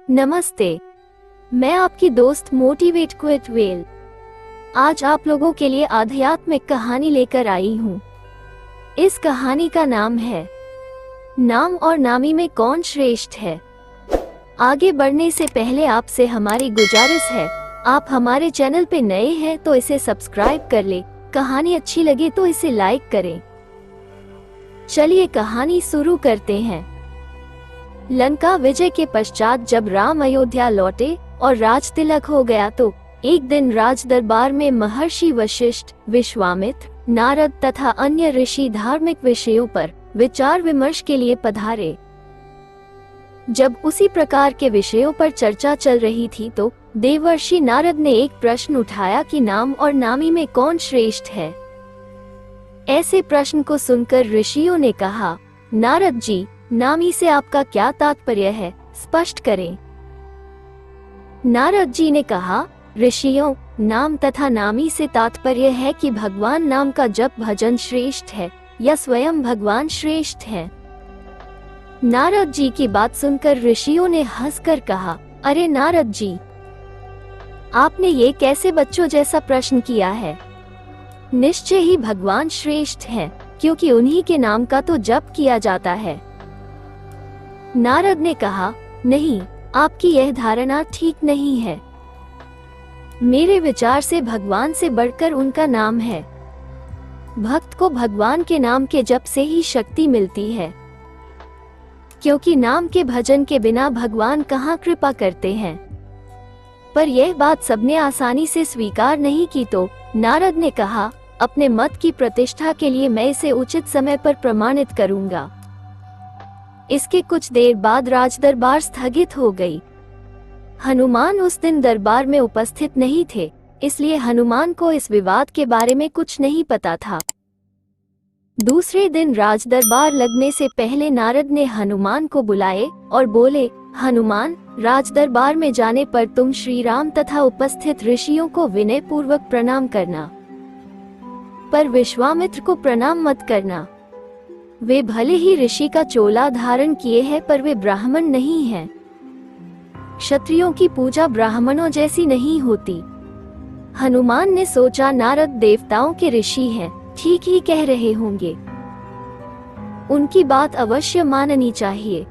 नमस्ते। मैं आपकी दोस्त मोटिवेट क्विट वेल आज आप लोगों के लिए आध्यात्मिक कहानी लेकर आई हूँ। इस कहानी का नाम है नाम और नामी में कौन श्रेष्ठ है। आगे बढ़ने से पहले आपसे हमारी गुजारिश है, आप हमारे चैनल पे नए हैं तो इसे सब्सक्राइब कर ले, कहानी अच्छी लगे तो इसे लाइक करें। चलिए कहानी शुरू करते हैं। लंका विजय के पश्चात जब राम अयोध्या लौटे और राज तिलक हो गया तो एक दिन राज दरबार में महर्षि वशिष्ठ, विश्वामित्र, नारद तथा अन्य ऋषि धार्मिक विषयों पर विचार विमर्श के लिए पधारे। जब उसी प्रकार के विषयों पर चर्चा चल रही थी तो देवर्षि नारद ने एक प्रश्न उठाया कि नाम और नामी में कौन श्रेष्ठ है। ऐसे प्रश्न को सुनकर ऋषियों ने कहा, नारद जी, नामी से आपका क्या तात्पर्य है, स्पष्ट करें। नारद जी ने कहा, ऋषियों, नाम तथा नामी से तात्पर्य है कि भगवान नाम का जप भजन श्रेष्ठ है या स्वयं भगवान श्रेष्ठ है। नारद जी की बात सुनकर ऋषियों ने हंसकर कहा, अरे नारद जी, आपने ये कैसे बच्चों जैसा प्रश्न किया है। निश्चय ही भगवान श्रेष्ठ हैं, क्योंकि उन्हीं के नाम का तो जप किया जाता है। नारद ने कहा, नहीं, आपकी यह धारणा ठीक नहीं है। मेरे विचार से भगवान से बढ़कर उनका नाम है। भक्त को भगवान के नाम के जप से ही शक्ति मिलती है, क्योंकि नाम के भजन के बिना भगवान कहाँ कृपा करते हैं। पर यह बात सबने आसानी से स्वीकार नहीं की तो नारद ने कहा, अपने मत की प्रतिष्ठा के लिए मैं इसे उचित समय पर प्रमाणित करूंगा। इसके कुछ देर बाद राज दरबार स्थगित हो गई। हनुमान उस दिन दरबार में उपस्थित नहीं थे, इसलिए हनुमान को इस विवाद के बारे में कुछ नहीं पता था। दूसरे दिन राज दरबार लगने से पहले नारद ने हनुमान को बुलाए और बोले, हनुमान, राज दरबार में जाने पर तुम श्री राम तथा उपस्थित ऋषियों को विनय पूर्वक प्रणाम करना, पर विश्वामित्र को प्रणाम मत करना। वे भले ही ऋषि का चोला धारण किए हैं, पर वे ब्राह्मण नहीं हैं। क्षत्रियों की पूजा ब्राह्मणों जैसी नहीं होती। हनुमान ने सोचा, नारद देवताओं के ऋषि हैं, ठीक ही कह रहे होंगे, उनकी बात अवश्य माननी चाहिए।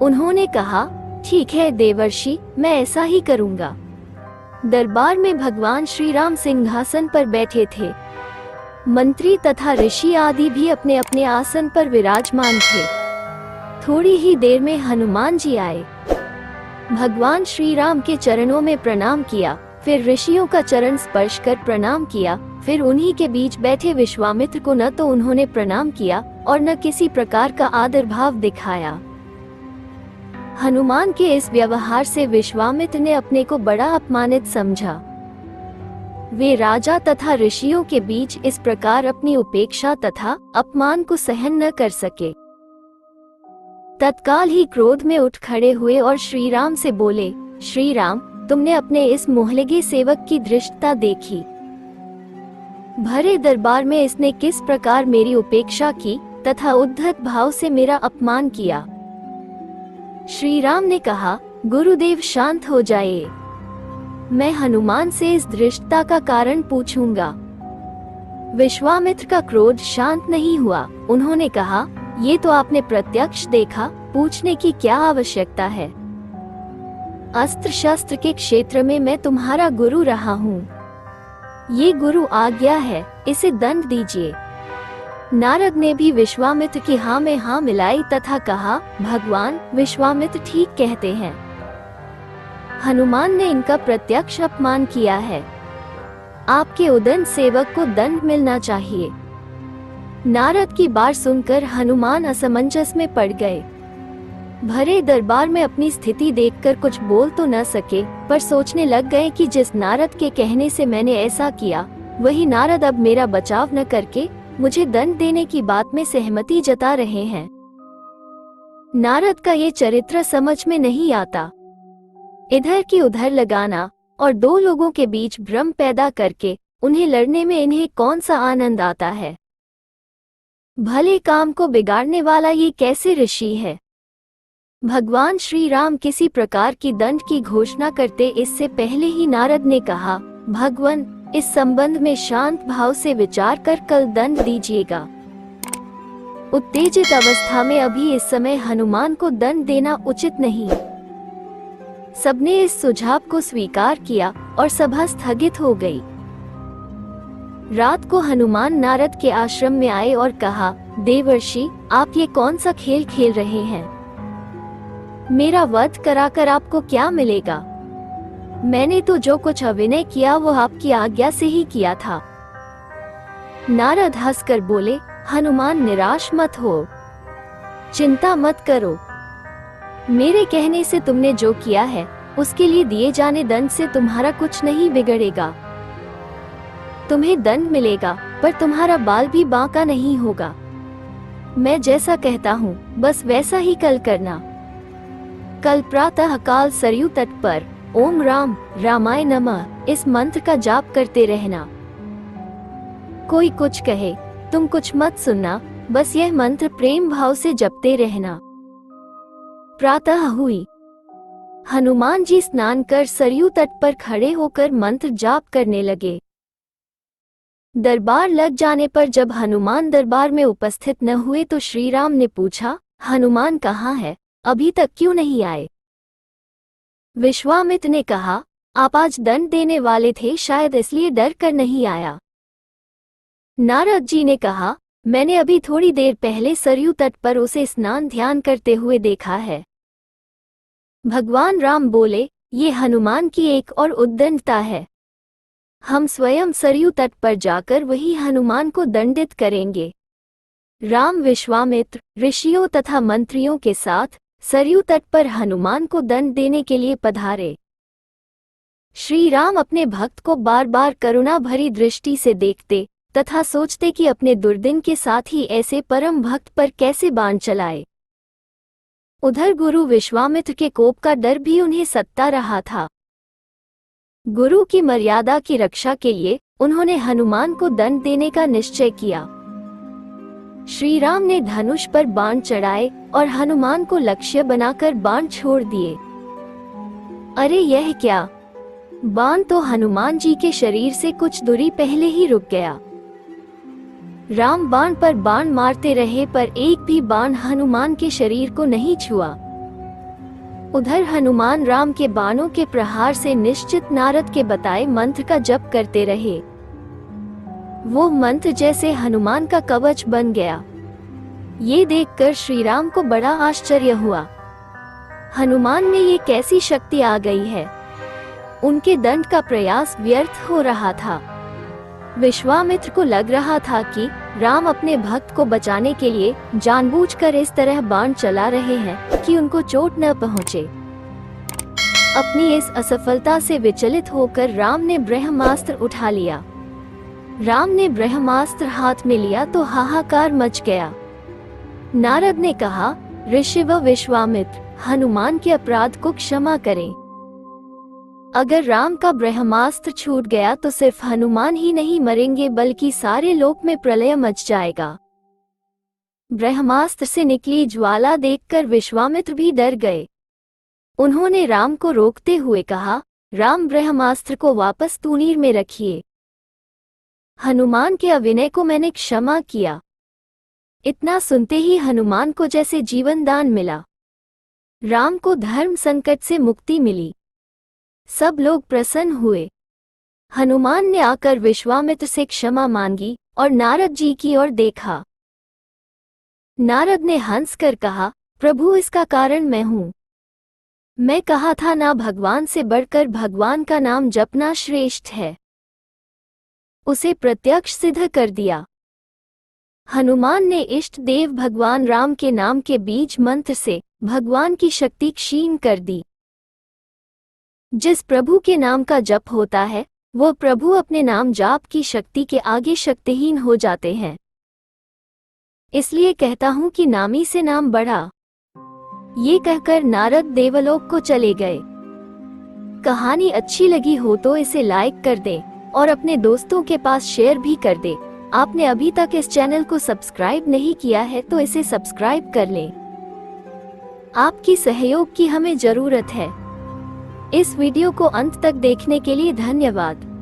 उन्होंने कहा, ठीक है देवर्षि, मैं ऐसा ही करूंगा। दरबार में भगवान श्री राम सिंहासन पर बैठे थे। मंत्री तथा ऋषि आदि भी अपने अपने आसन पर विराजमान थे। थोड़ी ही देर में हनुमान जी आए। भगवान श्री राम के चरणों में प्रणाम किया, फिर ऋषियों का चरण स्पर्श कर प्रणाम किया, फिर उन्हीं के बीच बैठे विश्वामित्र को न तो उन्होंने प्रणाम किया और न किसी प्रकार का आदर भाव दिखाया। हनुमान के इस व्यवहार से विश्वामित्र ने अपने को बड़ा अपमानित समझा। वे राजा तथा ऋषियों के बीच इस प्रकार अपनी उपेक्षा तथा अपमान को सहन न कर सके। तत्काल ही क्रोध में उठ खड़े हुए और श्री राम से बोले, श्री राम, तुमने अपने इस मोहलगे सेवक की धृष्टता देखी। भरे दरबार में इसने किस प्रकार मेरी उपेक्षा की तथा उद्धत भाव से मेरा अपमान किया। श्री राम ने कहा, गुरुदेव शांत हो जाइए, मैं हनुमान से इस धृष्टता का कारण पूछूंगा। विश्वामित्र का क्रोध शांत नहीं हुआ। उन्होंने कहा, ये तो आपने प्रत्यक्ष देखा, पूछने की क्या आवश्यकता है। अस्त्र शस्त्र के क्षेत्र में मैं तुम्हारा गुरु रहा हूँ। ये गुरु आज्ञा है, इसे दंड दीजिए। नारद ने भी विश्वामित्र की हाँ में हाँ मिलाई तथा कहा, भगवान विश्वामित्र ठीक कहते हैं, हनुमान ने इनका प्रत्यक्ष अपमान किया है। आपके उदंड सेवक को दंड मिलना चाहिए। नारद की बात सुनकर हनुमान असमंजस में पड़ गए। भरे दरबार में अपनी स्थिति देखकर कुछ बोल तो न सके, पर सोचने लग गए कि जिस नारद के कहने से मैंने ऐसा किया, वही नारद अब मेरा बचाव न करके मुझे दंड देने की बात में सहमति जता रहे हैं। नारद का ये चरित्र समझ में नहीं आता। इधर की उधर लगाना और दो लोगों के बीच भ्रम पैदा करके उन्हें लड़ने में इन्हें कौन सा आनंद आता है। भले काम को बिगाड़ने वाला ये कैसे ऋषि है। भगवान श्री राम किसी प्रकार की दंड की घोषणा करते इससे पहले ही नारद ने कहा, भगवान, इस संबंध में शांत भाव से विचार कर कल दंड दीजिएगा। उत्तेजित अवस्था में अभी इस समय हनुमान को दंड देना उचित नहीं। सबने इस सुझाव को स्वीकार किया और सभा स्थगित हो गई। रात को हनुमान नारद के आश्रम में आए और कहा, देवर्षि, आप ये कौन सा खेल खेल रहे हैं? मेरा वध कराकर आपको क्या मिलेगा? मैंने तो जो कुछ अभिनय किया वो आपकी आज्ञा से ही किया था। नारद हंसकर बोले, हनुमान, निराश मत हो, चिंता मत करो। मेरे कहने से तुमने जो किया है उसके लिए दिए जाने दंड से तुम्हारा कुछ नहीं बिगड़ेगा। तुम्हें दंड मिलेगा पर तुम्हारा बाल भी बांका नहीं होगा। मैं जैसा कहता हूँ बस वैसा ही कल करना। कल प्रातः काल सरयू तट पर ओम राम रामाय नमः इस मंत्र का जाप करते रहना। कोई कुछ कहे तुम कुछ मत सुनना, बस यह मंत्र प्रेम भाव से जपते रहना। प्रातः हुई। हनुमान जी स्नान कर सरयू तट पर खड़े होकर मंत्र जाप करने लगे। दरबार लग जाने पर जब हनुमान दरबार में उपस्थित न हुए तो श्री राम ने पूछा, हनुमान कहाँ है, अभी तक क्यों नहीं आए? विश्वामित्र ने कहा, आप आज दंड देने वाले थे, शायद इसलिए डर कर नहीं आया। नारद जी ने कहा, मैंने अभी थोड़ी देर पहले सरयू तट पर उसे स्नान ध्यान करते हुए देखा है। भगवान राम बोले, ये हनुमान की एक और उद्दंडता है। हम स्वयं सरयू तट पर जाकर वही हनुमान को दंडित करेंगे। राम विश्वामित्र, ऋषियों तथा मंत्रियों के साथ सरयू तट पर हनुमान को दंड देने के लिए पधारे। श्री राम अपने भक्त को बार बार करुणा भरी दृष्टि से देखते तथा सोचते कि अपने दुर्दिन के साथ ही ऐसे परम भक्त पर कैसे बाण चलाए। उधर गुरु विश्वामित्र के कोप का डर भी उन्हें सता रहा था। गुरु की मर्यादा की रक्षा के लिए उन्होंने हनुमान को दंड देने का निश्चय किया। श्री राम ने धनुष पर बाण चढ़ाए और हनुमान को लक्ष्य बनाकर बाण छोड़ दिए। अरे यह क्या! बाण तो हनुमान जी के शरीर से कुछ दूरी पहले ही रुक गया। राम बाण पर बाण मारते रहे पर एक भी बाण हनुमान के शरीर को नहीं छुआ। उधर हनुमान राम के बाणों के प्रहार से निश्चित नारद के बताए मंत्र का जप करते रहे। वो मंत्र जैसे हनुमान का कवच बन गया। ये देखकर श्री राम को बड़ा आश्चर्य हुआ। हनुमान में ये कैसी शक्ति आ गई है? उनके दंड का प्रयास व्यर्थ हो रहा था। विश्वामित्र को लग रहा था कि राम अपने भक्त को बचाने के लिए जानबूझकर इस तरह बाण चला रहे हैं कि उनको चोट न पहुंचे। अपनी इस असफलता से विचलित होकर राम ने ब्रह्मास्त्र उठा लिया। राम ने ब्रह्मास्त्र हाथ में लिया तो हाहाकार मच गया। नारद ने कहा, ऋषिव विश्वामित्र, हनुमान के अपराध को क्षमा करें। अगर राम का ब्रह्मास्त्र छूट गया तो सिर्फ हनुमान ही नहीं मरेंगे बल्कि सारे लोक में प्रलय मच जाएगा। ब्रह्मास्त्र से निकली ज्वाला देखकर विश्वामित्र भी डर गए। उन्होंने राम को रोकते हुए कहा, राम, ब्रह्मास्त्र को वापस तूनीर में रखिए। हनुमान के अभिनय को मैंने क्षमा किया। इतना सुनते ही हनुमान को जैसे जीवन दान मिला। राम को धर्म संकट से मुक्ति मिली। सब लोग प्रसन्न हुए। हनुमान ने आकर विश्वामित्र से क्षमा मांगी और नारद जी की ओर देखा। नारद ने हंसकर कहा, प्रभु, इसका कारण मैं हूँ। मैं कहा था ना, भगवान से बढ़कर भगवान का नाम जपना श्रेष्ठ है। उसे प्रत्यक्ष सिद्ध कर दिया। हनुमान ने इष्ट देव भगवान राम के नाम के बीज मंत्र से भगवान की शक्ति क्षीण कर दी। जिस प्रभु के नाम का जप होता है वो प्रभु अपने नाम जाप की शक्ति के आगे शक्तिहीन हो जाते हैं। इसलिए कहता हूँ कि नामी से नाम बढ़ा। ये कहकर नारद देवलोक को चले गए। कहानी अच्छी लगी हो तो इसे लाइक कर दें और अपने दोस्तों के पास शेयर भी कर दें। आपने अभी तक इस चैनल को सब्सक्राइब नहीं किया है तो इसे सब्सक्राइब कर लें। आपकी सहयोग की हमें जरूरत है। इस वीडियो को अंत तक देखने के लिए धन्यवाद।